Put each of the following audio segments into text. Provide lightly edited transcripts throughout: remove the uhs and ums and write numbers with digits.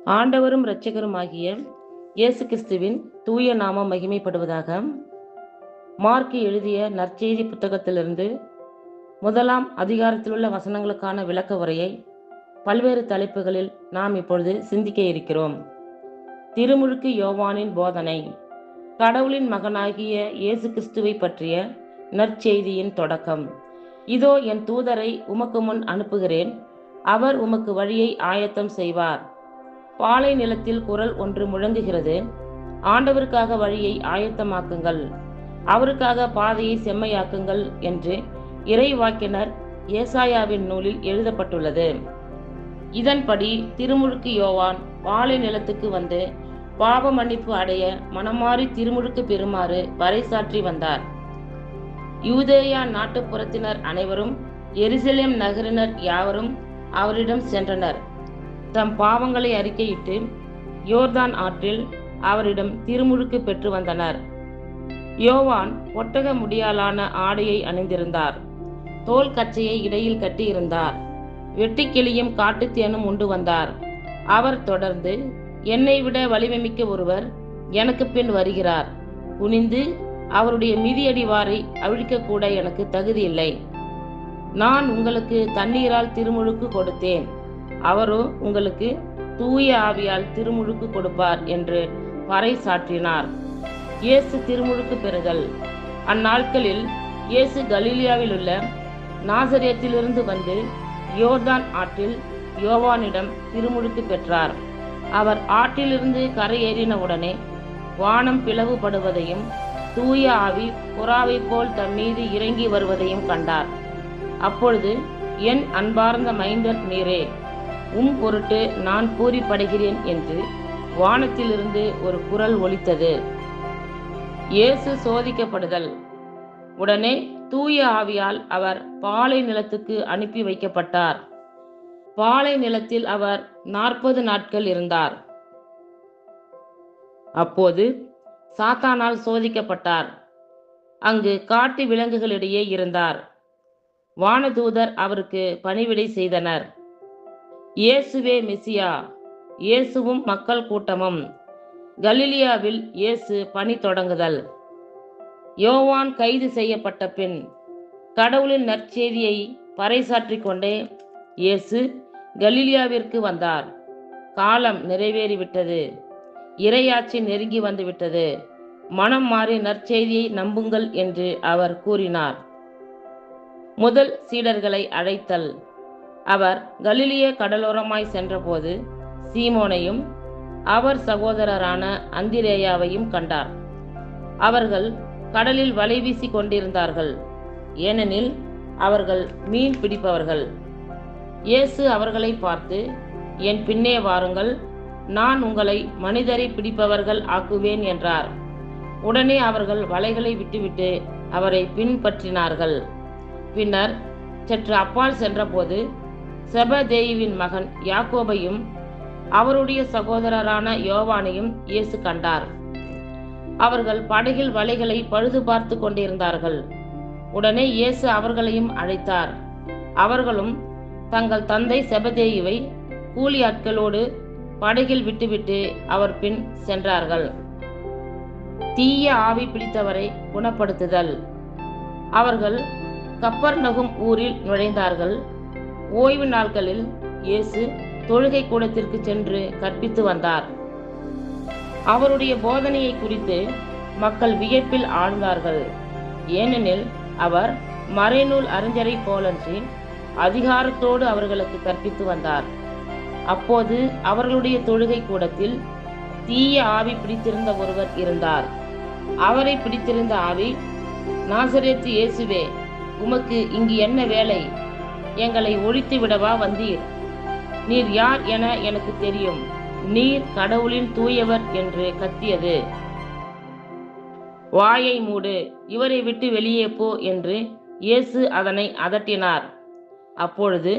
ஆண்டவரும் இரட்சகருமாகிய இயேசு கிறிஸ்துவின் தூய நாமம் மகிமைப்படுவதாக. மார்க் எழுதிய நற்செய்தி புத்தகத்திலிருந்து 1ஆம் அதிகாரத்திலுள்ள வசனங்களுக்கான விளக்க உரையை பல்வேறு தலைப்புகளில் நாம் இப்பொழுது சிந்திக்க இருக்கிறோம். திருமுழுக்கு யோவானின் போதனை, கடவுளின் மகனாகிய இயேசு கிறிஸ்துவை பற்றிய நற்செய்தியின் தொடக்கம். இதோ என் தூதரை உமக்கு முன் அனுப்புகிறேன், அவர் உமக்கு வழியை ஆயத்தம் செய்வார். பாலை நிலத்தில் குரல் ஒன்று முழங்குகிறது, ஆண்டவருக்காக வழியை ஆயத்தமாக்குங்கள், அவருக்காக பாதையை செம்மையாக்குங்கள் என்று இறைவாக்கினர் ஏசாயாவின் நூலில் எழுதப்பட்டுள்ளது. இதன்படி திருமுழுக்கு யோவான் பாலை நிலத்துக்கு வந்து பாவ மன்னிப்பு அடைய மனமாறி திருமுழுக்கு பெறுமாறு பறைசாற்றி வந்தார். யூதேயா நாட்டுப்புறத்தினர் அனைவரும் எருசலேம் நகரினர் யாவரும் அவரிடம் சென்றனர். தம் பாவங்களை அறிக்கையிட்டு யோர்தான் ஆற்றில் அவரிடம் திருமுழுக்கு பெற்று வந்தனர். யோவான் ஒட்டக முடியாலான ஆடையை அணிந்திருந்தார், தோல் கச்சையை இடையில் கட்டியிருந்தார், வெட்டுக்கிளியும் காட்டுத்தேனும் உண்டு வந்தார். அவர் தொடர்ந்து, என்னை விட வலிமைமிக்க ஒருவர் எனக்கு பின் வருகிறார், குனிந்து அவருடைய மிதியடிவாரை அவிழ்க்க கூட எனக்கு தகுதியில்லை. நான் உங்களுக்கு தண்ணீரால் திருமுழுக்கு கொடுத்தேன், அவரோ உங்களுக்கு தூய ஆவியால் திருமுழுக்கு கொடுப்பார் என்று பறைசாற்றினார். இயேசு திருமுழுக்கு பெறுதல். அந்நாட்களில் இயேசு கலிலியாவில் உள்ள நாசரேத்திலிருந்து வந்து யோர்தான் ஆற்றில் யோவானிடம் திருமுழுக்கு பெற்றார். அவர் ஆற்றிலிருந்து கரையேறினவுடனே வானம் பிளவுபடுவதையும் தூய ஆவி புறாவை போல் தம் மீது இறங்கி வருவதையும் கண்டார். அப்பொழுது, என் அன்பார்ந்த மைந்தர் நீரே, பொருட்டு நான் பூரிப்படைகிறேன் என்று வானத்திலிருந்து ஒரு குரல் ஒலித்தது. இயேசு சோதிக்கப்படுதல். உடனே தூய ஆவியால் அவர் பாலை நிலத்துக்கு அனுப்பி வைக்கப்பட்டார். பாலை நிலத்தில் அவர் 40 நாட்கள் இருந்தார். அப்போது சாத்தானால் சோதிக்கப்பட்டார். அங்கு காட்டு விலங்குகளிடையே இருந்தார். வானதூதர் அவருக்கு பணிவிடை செய்தனர். இயேசுவே மெசியா. இயேசுவும் மக்கள் கூட்டமும். கலிலியாவில் இயேசு பணி தொடங்குதல். யோவான் கைது செய்யப்பட்ட பின் கடவுளின் நற்செய்தியை பறைசாற்றிக் கொண்டே இயேசு கலிலியாவிற்கு வந்தார். காலம் நிறைவேறிவிட்டது, இறையாட்சி நெருங்கி வந்துவிட்டது, மனம் மாறி நற்செய்தியை நம்புங்கள் என்று அவர் கூறினார். முதல் சீடர்களை அழைத்தல். அவர் கலிலிய கடலோரமாய் சென்றபோது சீமோனையும் அவர் சகோதரரான அந்திரேயாவையும் கண்டார். அவர்கள் கடலில் வலை வீசி கொண்டிருந்தார்கள், ஏனெனில் அவர்கள் மீன் பிடிப்பவர்கள். இயேசு அவர்களை பார்த்து, என் பின்னே வாருங்கள், நான் உங்களை மனிதரை பிடிப்பவர்கள் ஆக்குவேன் என்றார். உடனே அவர்கள் வலைகளை விட்டுவிட்டு அவரை பின்பற்றினார்கள். பின்னர் சற்று அப்பால் சென்றபோது செபதேயுவின் மகன் யாக்கோபையும் அவருடைய சகோதரரான யோவானையும் இயேசு கண்டார். அவர்கள் படகில் வலைகளை பழுது பார்த்து கொண்டிருந்தார்கள். உடனே இயேசு அவர்களையும் அழைத்தார். அவர்களும் தங்கள் தந்தை செபதேயுவை கூலி ஆட்களோடு படகில் விட்டுவிட்டு அவர் பின் சென்றார்கள். தீய ஆவி பிடித்தவரை குணப்படுத்துதல். அவர்கள் கப்பர்நகும் ஊரில் நுழைந்தார்கள். ஓய்வு நாட்களில் இயேசு தொழுகை கூடத்திற்கு சென்று கற்பித்து வந்தார். அவருடைய போதனையை குறித்து மக்கள் வியப்பில் ஆழ்ந்தார்கள், ஏனெனில் அவர் மறைநூல் அறிஞரை போலன்றி அதிகாரத்தோடு அவர்களுக்கு கற்பித்து வந்தார். அப்போது அவர்களுடைய தொழுகை கூடத்தில் தீய ஆவி பிடித்திருந்த ஒருவர் இருந்தார். அவரை பிடித்திருந்த ஆவி, நாசரேத்து இயேசுவே, உமக்கு இங்கு என்ன வேலை? எங்களை ஒழித்து விடவா வந்தீர்? நீர் யார் என எனக்கு தெரியும், நீர் கடவுளின் தூயவர் என்று கத்தியது. வாயை மூடு, இவரை விட்டு வெளியே போ என்று இயேசு அதனை அதட்டினார். அப்பொழுது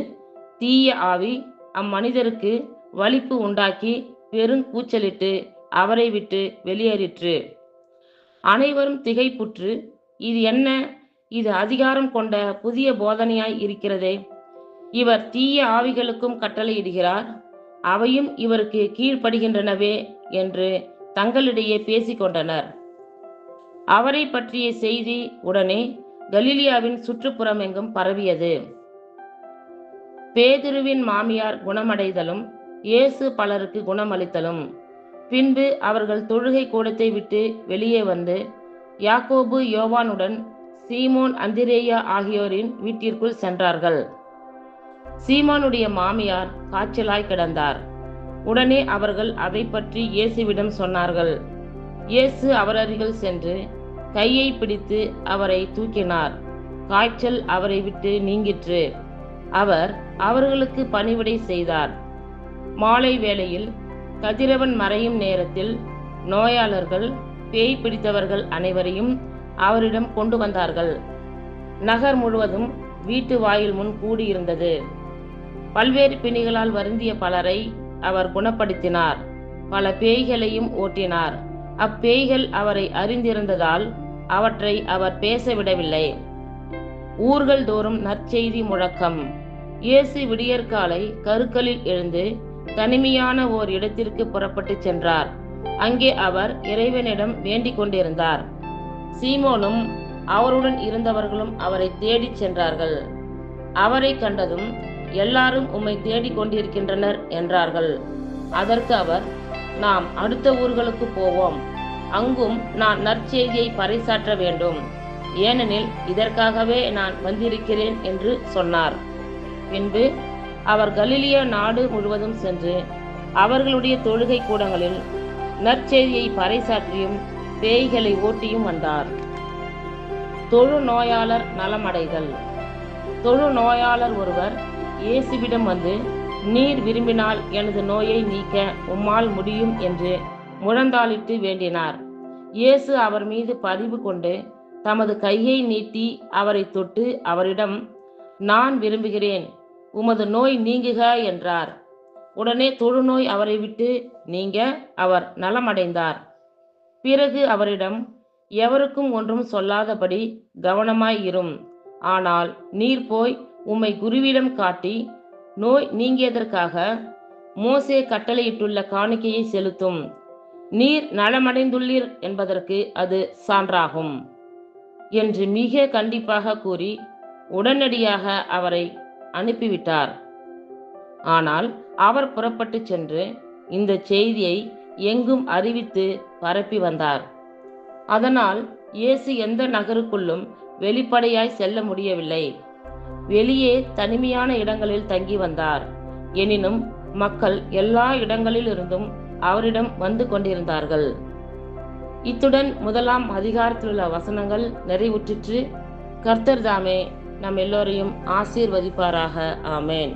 தீய ஆவி அம்மனிதருக்கு வலிப்பு உண்டாக்கி பெருங்கூச்சலிட்டு அவரை விட்டு வெளியேறிற்று. அனைவரும் திகைப்புற்று, இது என்ன? இது அதிகாரம் கொண்ட புதிய போதனையாய் இருக்கிறதே. இவர் தீய ஆவிகளுக்கும் கட்டளையிடுகிறார், அவையும் இவருக்கு கீழ்ப்படுகின்றனவே என்று தங்களிடையே பேசிக்கொண்டனர். அவரை பற்றிய செய்தி உடனே கலிலியாவின் சுற்றுப்புறமெங்கும் பரவியது. பேதுருவின் மாமியார் குணமடைதலும் இயேசு பலருக்கு குணமளித்தலும். பின்பு அவர்கள் தொழுகை கூடத்தை விட்டு வெளியே வந்து யாக்கோபு யோவானுடன் சீமோன் அந்திரேயா ஆகியோரின் வீட்டிற்குள் சென்றார்கள். சீமோனுடைய மாமியார் காய்ச்சலாய் கிடந்தார். உடனே அவர்கள் அதை பற்றி இயேசுவிடம் சொன்னார்கள். இயேசு அவர் அருகில் சென்று கையை பிடித்து அவரை தூக்கினார். காய்ச்சல் அவரை விட்டு நீங்கிற்று. அவர் அவர்களுக்கு பணிவிடை செய்தார். மாலை வேளையில் கதிரவன் மறையும் நேரத்தில் நோயாளர்கள், பேய் பிடித்தவர்கள் அனைவரையும் அவரிடம் கொண்டு வந்தார்கள். நகர் முழுவதும் வீட்டு வாயில் முன் கூடியிருந்தது. பல்வேறு பிணிகளால் வருந்திய பலரை அவர் குணப்படுத்தினார். பல பேய்களையும் ஓட்டினார். அப்பேய்கள் அவரை அறிந்திருந்ததால் அவற்றை அவர் பேச விடவில்லை. ஊர்கள் தோறும் நற்செய்தி முழக்கம். இயேசு விடியற்காலை கருக்களில் எழுந்து தனிமையான ஓர் இடத்திற்கு புறப்பட்டு சென்றார். அங்கே அவர் இறைவனிடம் வேண்டிக் கொண்டிருந்தார். சீமோனும் அவருடன் இருந்தவர்களும் அவரை தேடிச் சென்றார்கள். அவரை கண்டதும் எல்லாரும் உம்மை தேடிக் கொண்டிருக்கின்றனர் என்றார்கள். அதற்கு அவர், நாம் அடுத்த ஊர்களுக்கு போவோம். அங்கும் நான் நற்செய்தியை பறைசாற்ற வேண்டும். ஏனெனில் இதற்காகவே நான் வந்திருக்கிறேன் என்று சொன்னார். பின்பு அவர் கலிலியா நாடு முழுவதும் சென்று அவர்களுடைய தொழுகை கூடங்களில் நற்செய்தியை பறைசாற்றியும் பேய்களை ஓட்டியும் வந்தார். தொழு நோயாளர் நலமடைதல். தொழு நோயாளர் ஒருவர் இயேசுவிடம் வந்து, நீர் விரும்பினால் எனது நோயை நீக்க உம்மால் முடியும் என்று முழந்தாளிட்டு வேண்டினார். இயேசு அவர் மீது பரிவு கொண்டு தமது கையை நீட்டி அவரை தொட்டு அவரிடம், நான் விரும்புகிறேன், உமது நோய் நீங்குக என்றார். உடனே தொழுநோய் அவரை விட்டு நீங்க அவர் நலமடைந்தார். பிறகு அவரிடம், எவருக்கும் ஒன்றும் சொல்லாதபடி கவனமாய் இரும். ஆனால் நீர் போய் உம்மை குருவிடம் காட்டி நோய் நீங்கியதற்காக மோசே கட்டளையிட்டுள்ள காணிக்கையை செலுத்தும். நீர் நலமடைந்துள்ளீர் என்பதற்கு அது சான்றாகும் என்று மிக கண்டிப்பாக கூறி உடனடியாக அவரை அனுப்பிவிட்டார். ஆனால் அவர் புறப்பட்டு சென்று இந்த செய்தியை எங்கும் அறிவித்து பரப்பி வந்தார். அதனால் இயேசு எந்த நகருக்குள்ளும் வெளிப்படையாய் செல்ல முடியவில்லை. வெளியே தனிமையான இடங்களில் தங்கி வந்தார். எனினும் மக்கள் எல்லா இடங்களிலிருந்தும் அவரிடம் வந்து கொண்டிருந்தார்கள். இத்துடன் 1ஆம் அதிகாரத்திலுள்ள வசனங்கள் நிறைவுற்றிற்று. கர்த்தர் தாமே நம் எல்லோரையும் ஆசீர்வதிப்பாராக. ஆமேன்.